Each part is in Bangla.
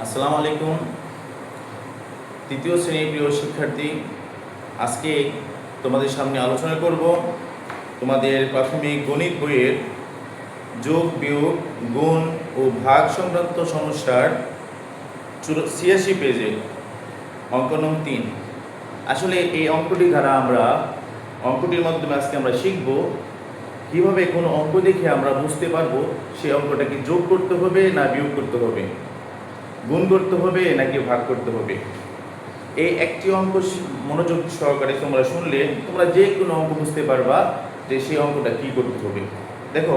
আসসালামু আলাইকুম। তৃতীয় শ্রেণীর প্রিয় শিক্ষার্থী, আজকে তোমাদের সামনে আলোচনা করব তোমাদের প্রাথমিক গণিত বইয়ের যোগ বিয়োগ গুণ ও ভাগ সংক্রান্ত সমস্যার 86 পেজে অঙ্ক নং 3। আসলে এই অঙ্কটি দ্বারা অঙ্কটির মাধ্যমে আজকে আমরা শিখব কীভাবে কোনো অঙ্ক দেখে আমরা বুঝতে পারবো সেই অঙ্কটাকে যোগ করতে হবে না বিয়োগ করতে হবে, গুণ করতে হবে নাকি ভাগ করতে হবে। এই একটি অঙ্ক মনোযোগ সহকারে তোমরা শুনলে তোমরা যে কোনো অঙ্ক বুঝতে পারবা যে সেই অঙ্কটা কী করতে হবে। দেখো,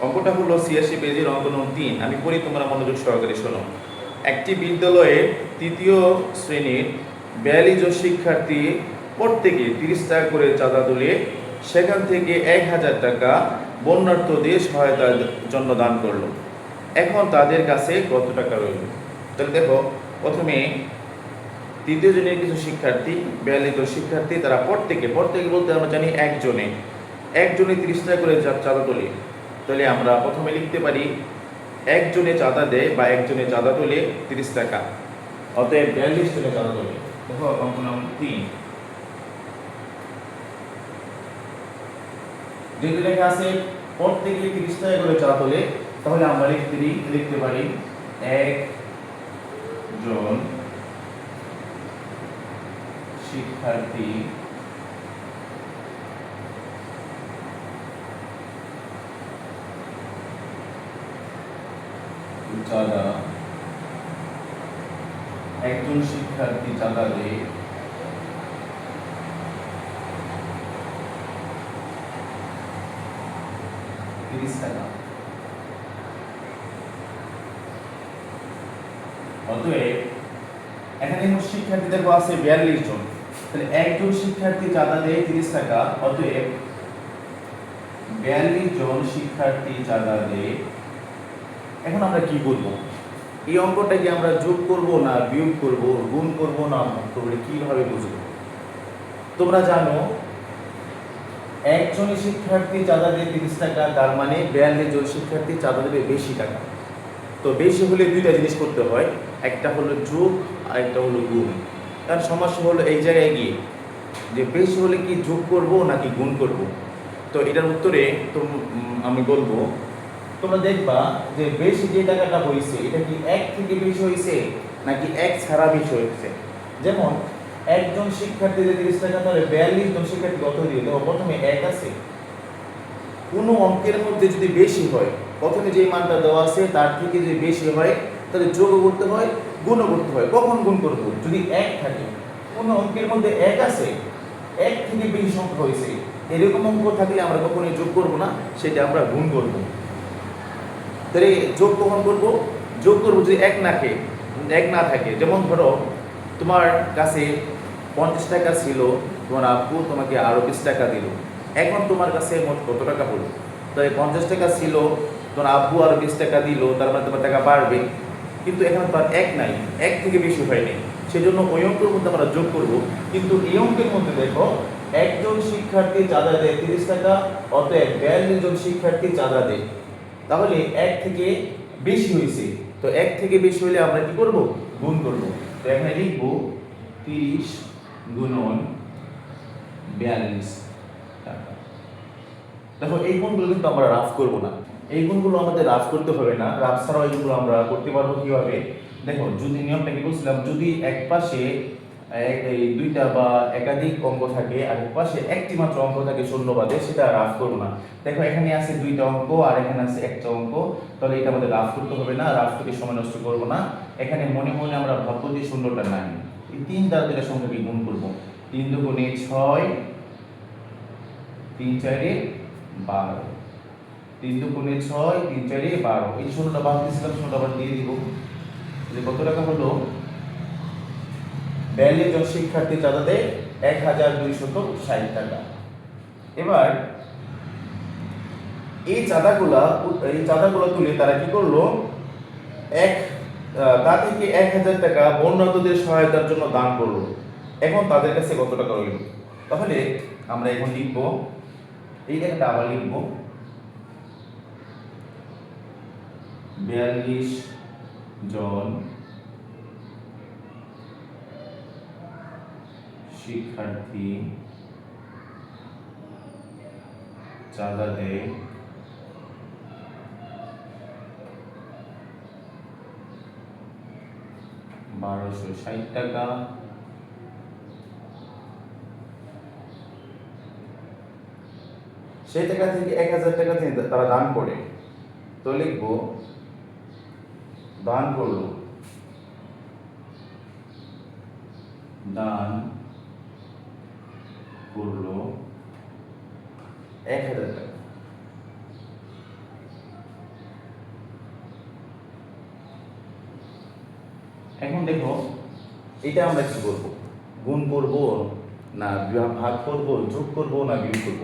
অঙ্কটা হলো 86 পেজের অঙ্ক নং 3। আমি পড়ি, তোমরা মনোযোগ সহকারে শোনো। একটি বিদ্যালয়ে তৃতীয় শ্রেণীর 42 জন শিক্ষার্থী প্রত্যেকে 30 টাকা করে চাঁদা তুলে সেখান থেকে 1000 টাকা বন্যার্থদের সহায়তার জন্য দান করলো। এখন তাদের কাছে কত টাকা রইল? তাহলে দেখো, প্রথমে তৃতীয় শ্রেণীর কিছু শিক্ষার্থী, 42 জন শিক্ষার্থী, তারা প্রত্যেকে বলতে আমরা জানি একজনে 30 টাকা করে চাঁদা তোলে। তাহলে আমরা প্রথমে লিখতে পারি একজনে চাঁদা দেয় বা একজনে চাঁদা তোলে 30 টাকা, অতএব 42 জনে চাঁদা তোলে। দেখো অঙ্ক নং 3 যেহেতু লেখা আছে প্রত্যেকে 30 টাকা করে চাঁদা তোলে, তাহলে আমরা লিখতে পারি একজন শিক্ষার্থী চাঁদা দেয় 30 টাকা। অতএব এখানে শিক্ষার্থীদের আছে 42 জন, তাহলে একজন শিক্ষার্থী চাঁদা দেয় 30 টাকা, অতএব 42 জন শিক্ষার্থী চাঁদা দেয়। এখন আমরা কি করব? এই অঙ্কটাকে আমরা যোগ করব না বিয়োগ করব, গুণ করব না ভাগ করব, কিভাবে বুঝবো? তোমরা জানো একজন শিক্ষার্থী চাঁদা দেয় 30 টাকা, তার মানে 42 জন শিক্ষার্থী চাঁদা দেবে বেশি টাকা। তো বেশি হলে দুইটা জিনিস করতে হয়, একটা হলো যোগ আর একটা হলো গুণ। তার সমস্যা হলো এই জায়গায় গিয়ে যে বেশি হলে কি যোগ করব নাকি গুণ করব। তো এটার উত্তরে আমি বলবো, তোমরা দেখবা যে বেশি যে টাকাটা হয়েছে এটা কি এক থেকে বেশি হয়েছে নাকি এক ছাড়া বেশি হয়েছে। যেমন একজন শিক্ষার্থী যে 30 টাকা, তাহলে 42 জন শিক্ষার্থী কত দিয়ে দেবো? প্রথমে এক আছে, কোনো অঙ্কের মধ্যে যদি বেশি হয়, প্রথমে যে মানটা দেওয়া আছে তার থেকে যদি বেশি হয় তাহলে যোগও করতে হয়, গুণও করতে হয়। কখন গুণ করব? যদি এক থাকে, কোনো অঙ্কের মধ্যে এক আছে, এক থেকে বেশি সংখ্যা হয়েছে, এরকম অঙ্ক থাকলে আমরা কখনোই যোগ করব না, সেটা আমরা গুণ করব। তাহলে যোগ কখন করব? যোগ করব যদি এক না থাকে। যেমন ধরো তোমার কাছে 50 টাকা ছিল, তোমার আব্বু তোমাকে আরো 20 টাকা দিল, এখন তোমার কাছে মোট কত টাকা হলো? তাই 50 টাকা ছিল, তোমার আব্বু আরো 20 টাকা দিল, তার মানে তোমার টাকা বাড়বে। কিন্তু এখানে তো আর এক নাই, এক থেকে বেশি হয়নি, সেজন্য ওই অঙ্কের মধ্যে আমরা যোগ করব। কিন্তু এই অঙ্কের মধ্যে দেখো একজন শিক্ষার্থী চাঁদা দেয় 30 টাকা, অতএব 42 জন শিক্ষার্থী চাঁদা দেয়, তাহলে এক থেকে বেশি হয়েছে। তো এক থেকে বেশি হলে আমরা কি করব? গুণ করব। তো এখানে লিখব 30 গুণন 42 টাকা। দেখো এই গুণগুলো কিন্তু আমরা রাফ করব না, এই গুণগুলো আমাদের রাফ করতে হবে না, রাফ ছাড়াও এইগুলো আমরা করতে পারবো কিভাবে? দেখো, যদি নিয়মটা কি বলছিলাম, যদি এক পাশে এই দুইটা বা একাধিক অঙ্ক থাকে আর এক পাশে একটি মাত্র অঙ্ক থাকে শূন্যবাদে, সেটা রাফ করবো না। দেখো এখানে আছে দুইটা অঙ্ক আর এখানে আছে একটা অঙ্ক, তাহলে এটা আমাদের রাফ করতে হবে না, রাফ থেকে সময় নষ্ট করবো না। এখানে মনে মনে আমরা ভাববো যে শূন্যটা নাই, এই 3 দ্বারা দুইটা সংখ্যাকে গুণ করবো। 3 দুগুণে 6, 3 4 12, 3 দুগুণে 6, 3 4 12। এই শূন্যটা বাদ দিয়েছিলাম, শূন্যটা আবার দিয়ে দিব। কত টাকা হলো? 42 জন শিক্ষার্থী চাঁদা দেয় 1260 টাকা। এবার এই চাঁদাগুলো তুলে তারা কি করলো? তা থেকে 1000 টাকা বন্যার্থদের সহায়তার জন্য দান করলো। এখন তাদের কাছে কত টাকা রইল? তাহলে আমরা এখন লিখবো, এই জায়গাটা আবার লিখবো 42 জন শিক্ষার্থী চাঁদা দেয় 1260 টাকা, সেই টাকা থেকে 1000 টাকা তারা দান করে। তো লিখবো দান করলো, দান করলো 1000 টাকা। এখন দেখো এটা আমরা কি করবো, গুণ করব না ভাগ করব, যোগ করব না বিয়োগ করব।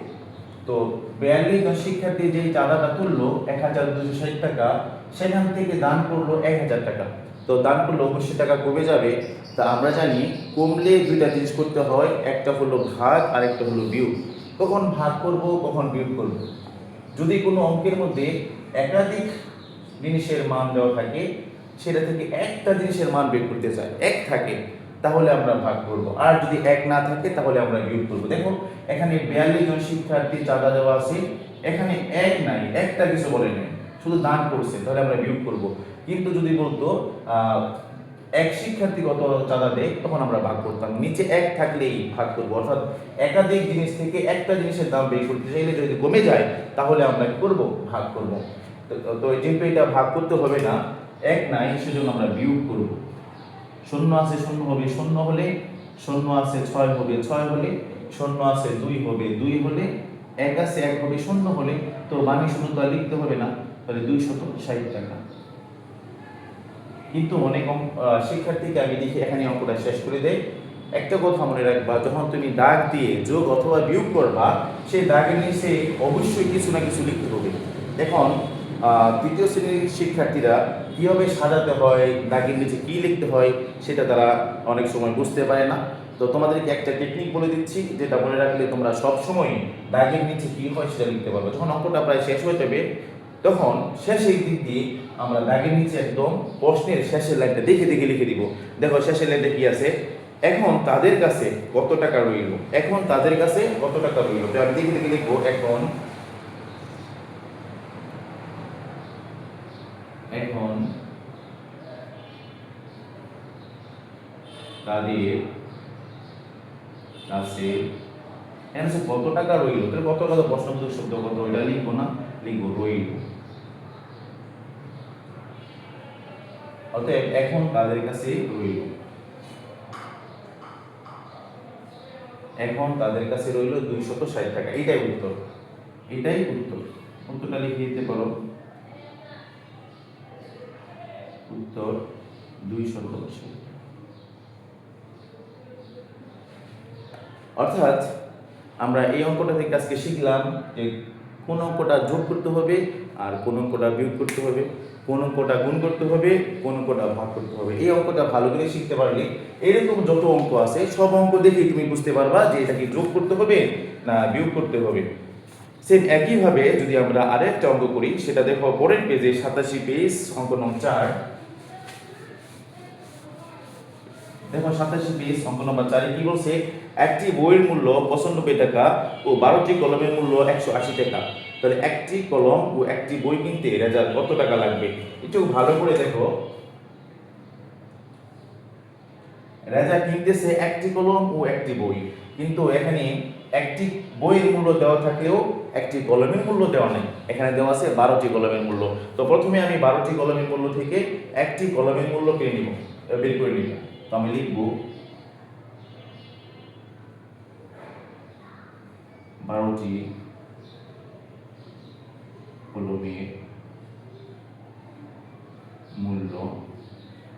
তো 42 জন শিক্ষার্থী যে চাঁদাটা তুললো 1260 টাকা, সেখান থেকে দান করলো 1000 টাকা। তো দান করলে অবশ্যই টাকা কমে যাবে। তা আমরা জানি কমলে দুইটা জিনিস করতে হয়, একটা হলো ভাগ আর একটা হলো বিয়োগ। কখন ভাগ করব কখন বিয়োগ করব। যদি কোনো অঙ্কের মধ্যে একাধিক জিনিসের মান দেওয়া থাকে, সেটা থেকে একটা জিনিসের মান বের করতে চাই, এক থাকে, তাহলে আমরা ভাগ করব। আর যদি এক না থাকে তাহলে আমরা বিয়োগ করব। দেখো এখানে 42 জন শিক্ষার্থী চাঁদা দেওয়া আছে, এখানে এক নাই, একটা কিছু বলে নেই, শুধু দান করছে, তাহলে আমরা বিয়োগ করব। কিন্তু যদি বলতো এক শিক্ষার্থী কত চাঁদা দেয়, তখন আমরা ভাগ করতাম। নিচে এক থাকলেই ভাগ করবো, অর্থাৎ একাধিক জিনিস থেকে একটা জিনিসের দাম বের করতে চাইলে যদি কমে যায়, তাহলে আমরা কি করব, ভাগ করব। তো যেহেতু এটা ভাগ করতে হবে না, এক নাই, সেজন্য আমরা বিয়োগ করব। শূন্য আছে শূন্য হবে, শূন্য হলে, শূন্য আছে 6 হবে 6 হলে, শূন্য আছে 2 হবে 2 হলে, এক আছে 1 হবে শূন্য হলে। তো বাকি শূন্য তো আর লিখতে হবে না, তাহলে 260 টাকা। কিন্তু অনেক শিক্ষার্থীকে আমি দেখি এখানে অঙ্কটা শেষ করে দেয়। একটা কথা মনে রাখবা, যখন তুমি দাগ দিয়ে যোগ অথবা বিয়োগ করবা, সেই দাগের নিচে অবশ্যই কিছু না কিছু লিখতে হবে। এখন তৃতীয় শ্রেণীর শিক্ষার্থীরা কীভাবে সাজাতে হয়, দাগের নিচে কী লিখতে হয়, সেটা তারা অনেক সময় বুঝতে পারে না। তো তোমাদেরকে একটা টেকনিক বলে দিচ্ছি, যেটা মনে রাখলে তোমরা সবসময় দাগের নিচে কী হয় সেটা লিখতে পারবে। যখন অঙ্কটা প্রায় শেষ হয়ে যাবে, তখন শেষের দিক দিয়ে আমরা দাগের নিচে একদম প্রশ্নের শেষের লাইনটা দেখে দেখে লিখে দিব। দেখো শেষের লাইনটা কি আছে, এখন তাদের কাছে কত টাকা রইল, এখন তাদের কাছে কত টাকা রইল। তো আমি দেখে দেখে লিখবো, এখন তাদের কাছে কত টাকা রইল। তাহলে কত টাকা প্রশ্নবোধক শব্দ কত, এটা লিখবো না, লিখবো রইল। অতএব এখন তাদের কাছে রইল, এখন তাদের কাছে রইল 260 টাকা। এটাই উত্তর, এটাই উত্তর। উত্তরটা লিখে দিতে পারো, উত্তর 260। অর্থাৎ আমরা এই অঙ্কটা থেকে আজকে শিখলাম যে কোন অঙ্কটা যোগ করতে হবে আর কোন অঙ্কটা বিয়োগ করতে হবে, কোন অঙ্কটা গুণ করতে হবে, কোন অঙ্কটা ভাগ করতে হবে। এই অঙ্কটা ভালো করে শিখতে পারলে এরকম যত অঙ্ক আছে সব অঙ্ক দেখেই তুমি বুঝতে পারবা যে এটা কি যোগ করতে হবে না বিয়োগ করতে হবে। সেম একইভাবে যদি আমরা আরেকটা অঙ্ক করি, সেটা দেখো পরের পেজে 87 পেজ, অঙ্ক নং 4। দেখো 87 পেজ, অঙ্ক নম্বর 4 কি বলছে, একটি বইয়ের মূল্য 95 টাকা ও 12টি কলমের মূল্য 180 টাকা। তাহলে একটি কলম ও একটি বই কিনতে রেজার কত টাকা লাগবে। একটু ভালো করে দেখো, রেজা কিনতেছে একটি কলম ও একটি বই, কিন্তু এখানে একটি বইয়ের মূল্য দেওয়া থাকলেও একটি কলমের মূল্য দেওয়া নেই। এখানে দেওয়া আছে 12টি কলমের মূল্য। তো প্রথমে আমি 12টি কলমের মূল্য থেকে একটি কলমের মূল্য পেয়ে নিব, বের করে নিব। তো আমি লিখব 12টি কলমের মূল্য।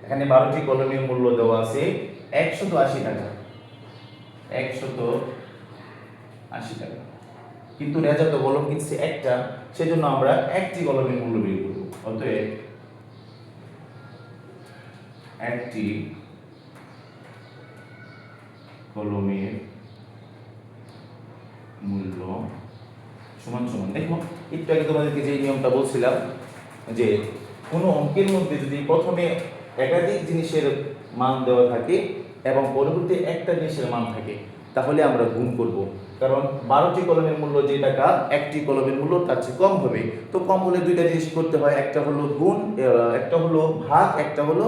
এখানে 12টি কলমের মূল্য দেওয়া আছে 180 টাকা, 180 টাকা। কিন্তু রেজা তো কলম কিনছে একটা, সেজন্য আমরা একটি কলমের মূল্য বের করব। অতএব একটি কলমের মূল্য সমান সমান, দেখো একটু আগে তোমাদেরকে যে নিয়মটা বলছিলাম, যে কোনো অঙ্কের মধ্যে যদি প্রথমে একাধিক জিনিসের মান দেওয়া থাকে, এবং পরবর্তী একটা জিনিসের মান থাকে, তাহলে আমরা গুণ করব। কারণ 12টি কলমের মূল্য যে টাকা, একটি কলমের মূল্য তার চেয়ে কম হবে। তো কম হলে দুইটা জিনিস করতে হয়, একটা হলো গুণ, একটা হলো ভাগ, একটা হলো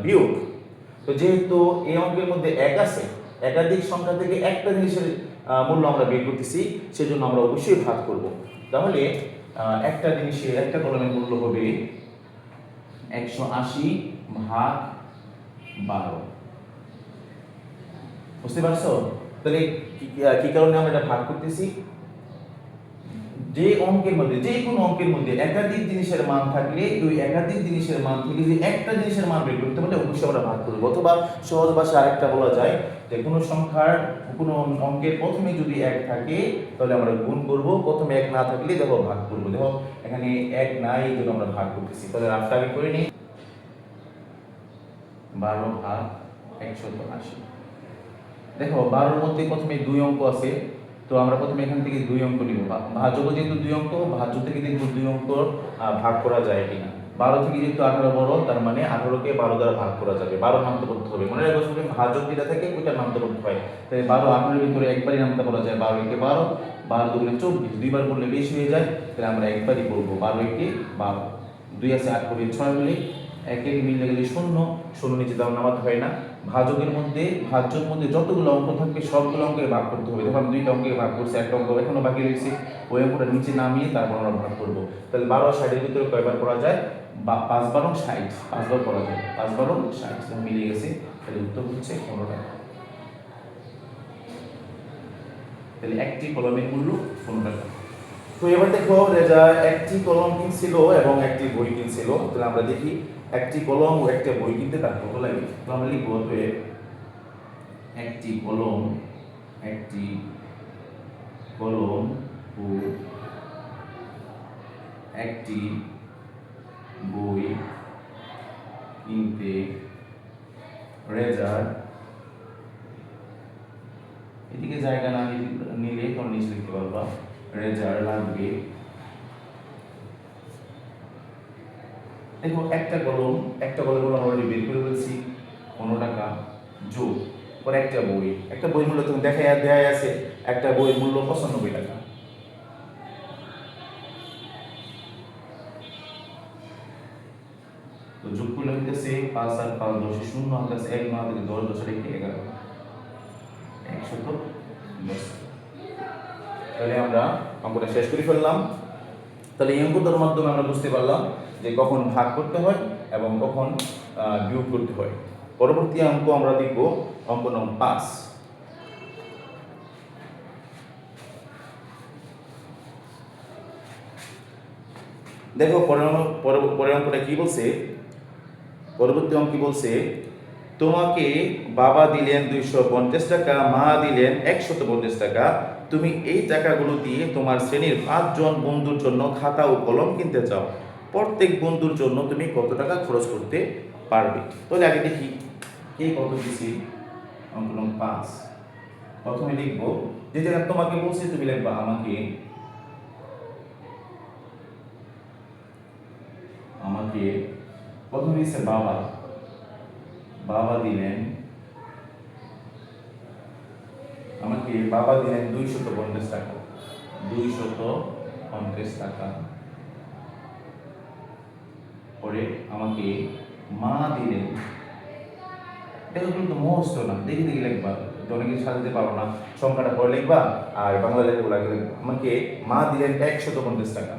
বিয়োগ। তো যেহেতু এই অঙ্কের মধ্যে এক আছে, একাধিক সংখ্যা থেকে একটা জিনিসের মূল্য আমরা বের করতেছি, সেজন্য আমরা অবশ্যই ভাগ করব। তাহলে একটা জিনিসের, একটা কলমের মূল্য হবে 180 ভাগ 12। বুঝতে পারছো? তাহলে কি কারণে আমরা এটা ভাগ করতেছি? যে অঙ্কের মধ্যে, যে কোনো অঙ্কের মধ্যে একাধিক জিনিসের মান থাকলে, ওই একাধিক জিনিসের মান থেকে যে একটা জিনিসের মান বের করতে হলে অবশ্যই আমরা ভাগ করব। অথবা সহজ ভাষায় আরেকটা বলা যায় যে কোনো সংখ্যার, কোনো অঙ্কের প্রথমে যদি এক থাকে তাহলে আমরা গুণ করব, প্রথমে এক না থাকলে দেখো ভাগ করব। দেখো এখানে এক নাই, এই জন্য আমরা ভাগ করতেছি। তাহলে রাফটা আগে করে নিই, 12 ভাগ 180। দেখো 12-র মধ্যে প্রথমে দুই অঙ্ক আছে, তো আমরা প্রথমে এখান থেকে দুই অঙ্ক নিব। ভাজ্য যেহেতু দুই অঙ্ক, ভাজ্য থেকে দেখব দুই অঙ্ক ভাগ করা যায় কিনা। 12 থেকে যেহেতু 18 বড়, তার মানে 18কে 12 দ্বারা ভাগ করা যাবে। 12 নামতে করতে হবে, মনে রাখবো সবাই, ভাজ্য যেটা থাকে ওইটা নামতে করতে হয়। তাই 12 18-এর ভিতরে একবারই নামতে বলা যায়। 12 একে 12, 12 দুগুণে 24, দুইবার করলে বেশি হয়ে যায়, তাহলে আমরা একবারই করবো। 12 একে 12, 2 আছে 8 করে 6 হলে একের মিল লেগে 0, 0 নিচে দাম নামাতে হয় না। ভাজকের মধ্যে, ভাজ্যের মধ্যে যতগুলো অঙ্ক থাকবে সবগুলো অঙ্কের ভাগ করতে হবে। দেখো আমি দুইটা অঙ্কের ভাগ করছি, একটা অঙ্ক এখনো বাকি রয়েছে, ওই অঙ্কটা নিচে নামিয়ে তারপর আমরা ভাগ করবো। তাহলে 12 60-এর ভিতরে কয়বার করা যায়? 5 12 60, 5 বার করা যায়, 5 12 60 মিলে গেছে। তাহলে উত্তর হচ্ছে 15 টাকা। তাহলে একটি কলমের মূল্য 15 টাকা। তো এবার দেখো রেজা একটি কলম কিনছিল এবং একটি বই কিনছিল। তাহলে আমরা দেখি একটি কলম ও একটা বই কিনতে তার কত লাগে। তো আমরা লিখবো একটি কলম, একটি কলম ও একটি বই কিনতে রেজার, এদিকে জায়গা না নিলে তোমরা নিচে লিখতে পারবা, রেজার লাগবে। দেখো একটা কলম, একটা কলম অলরেডি বের করে ফেলছি 15 টাকা, যোগ পরে একটা বই, একটা বই মূল্য তুমি দেখাই আছে, একটা বই মূল্য 95 টাকা। তো যোগ করলে হইতেছে 5 আর 5 10 শূন্য আছে, 1 9 থেকে 10 10 রেখে 11, 110। তাহলে আমরা অঙ্কটা শেষ করে ফেললাম। তাহলে এই অঙ্কটার মাধ্যমে আমরা বুঝতে পারলাম যে কখন ভাগ করতে হয় এবং কখন বিয়োগ করতে হয়। পরবর্তী অঙ্ক আমরা দেখব অঙ্ক নম্বর 5। দেখো পরের অঙ্কটা কি বলছে, পরবর্তী অঙ্ক কি বলছে, তোমাকে বাবা দিলেন 250 টাকা, মা দিলেন 150 টাকা, তুমি এই টাকাগুলো দিয়ে তোমার শ্রেণীর 5 জন বন্ধুর জন্য খাতা ও কলম কিনতে চাও। প্রত্যেক বন্ধুর জন্য তুমি কত টাকা খরচ করতে পারবে? তাহলে আগে দেখি কে কত দিছি। অঙ্ক নম্বর 5 প্রথমে লিখবো, যে জায়গা তোমাকে বলছি তুমি লিখবা আমাকে, আমাকে প্রথমে দিচ্ছে বাবা, বাবা দিলেন, আমাকে বাবা দিলেন 250 টাকা, 250 টাকা। পরে আমাকে মা দিলেন, দেখো কিন্তু মুখস্থ না, দেখে দেখে লিখবা, অনেকে সাজাতে পারো না, সংখ্যাটা পরে লিখবা আর বাংলা লেখাগুলো আগে লিখবা। আমাকে মা দিলেন 150 টাকা,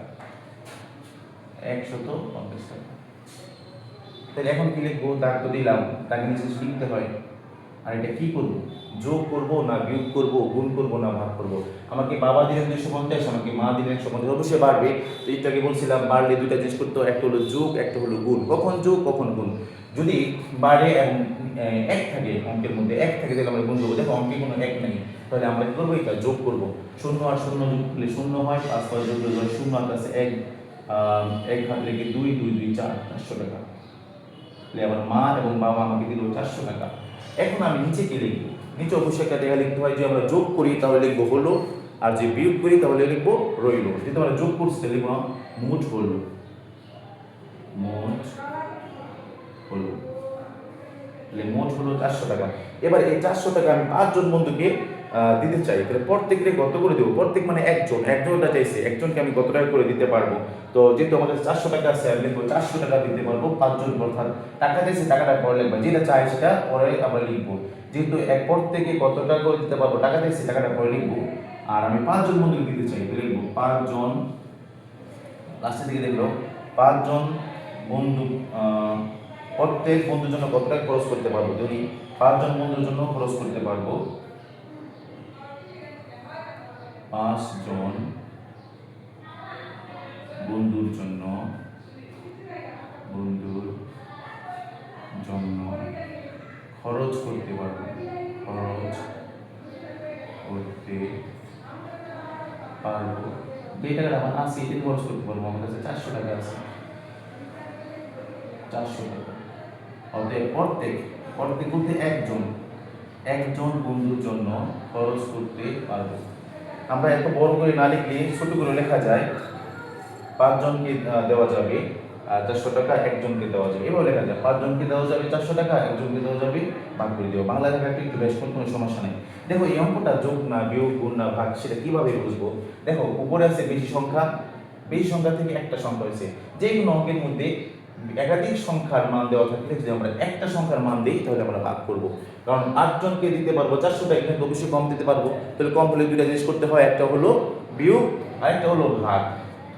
150 টাকা। তাহলে এখন কি লিখবো? দাগ তো দিলাম, তাকে নিচে লিখতে হয়। আর এটা কি করব? যোগ করব না বিয়োগ করব, গুণ করব না ভাগ করব? আমাকে বাবা দিলেন 250, আমাকে মা দিলেন 150, অবশ্যই বাড়বে। তো এইটাকে বলছিলাম বাড়লে দুইটা জিনিস করতে হয়, একটা হলো যোগ, একটা হলো গুণ। কখন যোগ কখন গুণ? যদি বাড়ে এবং এক থাকে, অঙ্কের মধ্যে এক থাকে, তাহলে আমরা গুণ করবো। দেখো অঙ্কে কোনো এক নেই, তাহলে আমরা কি করবো? এটা যোগ করব। 0 আর 0 যোগ করলে 0 হয়, 5 5 যোগ করলে 0 আর কাছে 1, 1 হাত রেখে 2 2 2 4, 400 টাকা। তাহলে আমার মা এবং বাবা আমাকে দিল 400 টাকা। এখন আমি নিচে কি লিখবো? নিচে অবশ্যই একটা জায়গা লিখতে হয়, যে আমরা যোগ করি তাহলে লিখবো হলো, আর যে বিয়োগ করি তাহলে লিখবো রইল। যেহেতু আমরা যোগ করছি তাহলে লিখবো মোট হলো, মোট হলো। তাহলে মোট হলো 400 টাকা। এবার এই 400 টাকা আমি 5 জন বন্ধুকে দিতে চাই, তাহলে প্রত্যেককে কত করে দেবো? প্রত্যেক মানে একজনটা চাইছে, একজনকে আমি কত টাকা করে দিতে পারবো? তো যেহেতু আমাদের 400 টাকা আছে, আমি লিখবো 400 টাকা দিতে পারবো 5 জন, অর্থাৎ টাকা দিয়েছে, টাকাটা পরে লিখবো, যেটা চাই সেটা পরে আমরা লিখবো। যেহেতু প্রত্যেকে কত টাকা করে দিতে পারবো, টাকা দিয়েছে, টাকাটা পরে লিখবো। আর আমি 5 জন বন্ধুকে দিতে চাই, লিখবো 5 জন, লাস্টের দিকে দেখলো 5 জন বন্ধু, প্রত্যেক বন্ধুর জন্য কত টাকা খরচ করতে পারবো? যদি 5 জন বন্ধুর জন্য খরচ করতে পারবো, 5 জন বন্ধুর জন্য খরচ করতে পারবো, যে টাকাটা আমার আছে এটা খরচ করতে পারবো। আমার কাছে 400 টাকা আছে, 400 টাকা। অতএব প্রত্যেক বলতে একজন বন্ধুর জন্য খরচ করতে পারবো। আমরা এত বড় করে না লিখলে ছোট করে লেখা যায়। 5 জনকে দেওয়া যাবে 400 টাকা, একজনকে দেওয়া যাবে, এভাবে লেখা যায়। 5 জনকে দেওয়া যাবে 400 টাকা, একজনকে দেওয়া যাবে ভাগ করে দেবো। বাংলা লেখাটা একটু বেশ, কোনো সমস্যা নেই। দেখো এই অঙ্কটা যোগ না বিয়োগ, গুণ না ভাগ, সেটা কিভাবে বুঝবো? দেখো উপরে আছে বেশি সংখ্যা থেকে একটা সংখ্যা হয়েছে। যে কোনো অঙ্কের মধ্যে একাধিক সংখ্যার মান দেওয়া থাকলে যদি আমরা একটা সংখ্যার মান দিই তাহলে আমরা ভাগ করব। কারণ 8 জনকে দিতে পারবো 400 টাকা, কিন্তু অবশ্যই কম দিতে পারবো। তাহলে কম হলে দুইটা জিনিস করতে হয়, একটা হলো বিয়োগ আর একটা হলো ভাগ।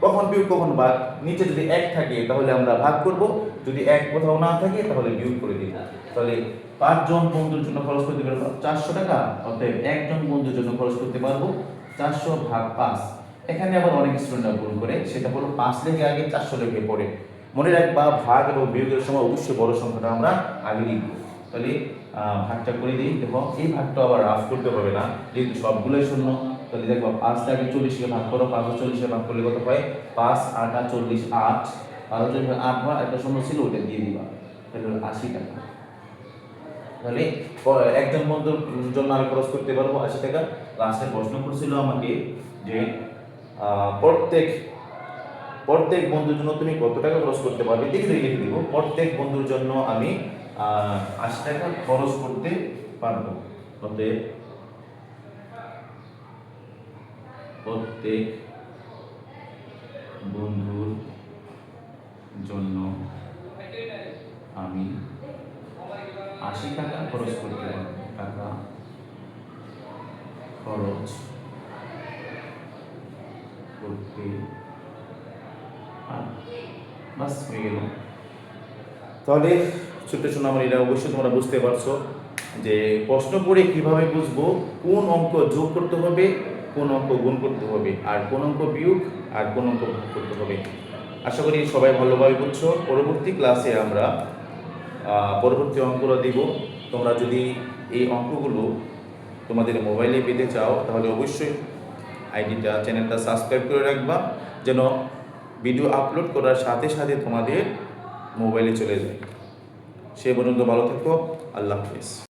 কখন বিয়োগ কখন ভাগ? নিচে যদি 1 থাকে তাহলে আমরা ভাগ করব, যদি 1 কোথাও না থাকে তাহলে বিয়োগ করে দিব। তাহলে 5 জন বন্ধুর জন্য খরচ করতে পারবো 400 টাকা, অতএব একজন বন্ধুর জন্য খরচ করতে পারবো 400 ভাগ 5। এখানে আবার অনেক স্টুডেন্টরা ভুল করে, সেটা হলো 5 লিখে আগে 400 লিখে পড়ে। মনে রাখবা ভাগ এবং বিয়োগের সময় অবশ্যই বড় সংখ্যাটা আমরা আগে লিখবো। তাহলে ভাগটা করে দিই। দেখো এই ভাগটা আবার রাফ করতে হবে না, যেহেতু সবগুলোই শূন্য। তাহলে দেখো 5 টাকে 40 কে ভাগ করো, 5 ও 40 ভাগ করলে কত হয়? 5 8 40, 8 5 40 8 হয়, একটা শূন্য ছিল ওটা দিয়ে দিবা, তাহলে 80 টাকা। তাহলে একজন বন্ধুর জন্য আমি খরচ করতে পারবো 80 টাকা। লাস্টে প্রশ্ন করছিল আমাকে যে প্রত্যেক বন্ধুর জন্য তুমি কত টাকা খরচ করতে পারবে? দেখে লিখে দিব, প্রত্যেক বন্ধুর জন্য আমি 80 টাকা খরচ করতে পারবো। অতএব প্রত্যেক বন্ধুর জন্য আমি 80 টাকা খরচ করতে পারবো, টাকা খরচ করতে বাস হয়ে গেল। তাহলে ছোট্ট আমার এটা অবশ্যই তোমরা বুঝতে পারছো যে প্রশ্ন পড়ে কিভাবে বুঝবো কোন অঙ্ক যোগ করতে হবে, কোন অঙ্ক গুণ করতে হবে, আর কোন অঙ্ক বিয়োগ আর কোন অঙ্ক ভাগ করতে হবে। আশা করি সবাই ভালোভাবে বুঝছো। পরবর্তী ক্লাসে আমরা পরবর্তী অঙ্কগুলো দিব। তোমরা যদি এই অঙ্কগুলো তোমাদের মোবাইলে পেতে চাও তাহলে অবশ্যই চ্যানেলটা সাবস্ক্রাইব করে রাখবা, যেন ভিডিও আপলোড করার সাথে সাথে তোমাদের মোবাইলে চলে যায়। সে পর্যন্ত ভালো থেকো। আল্লাহ হাফিজ।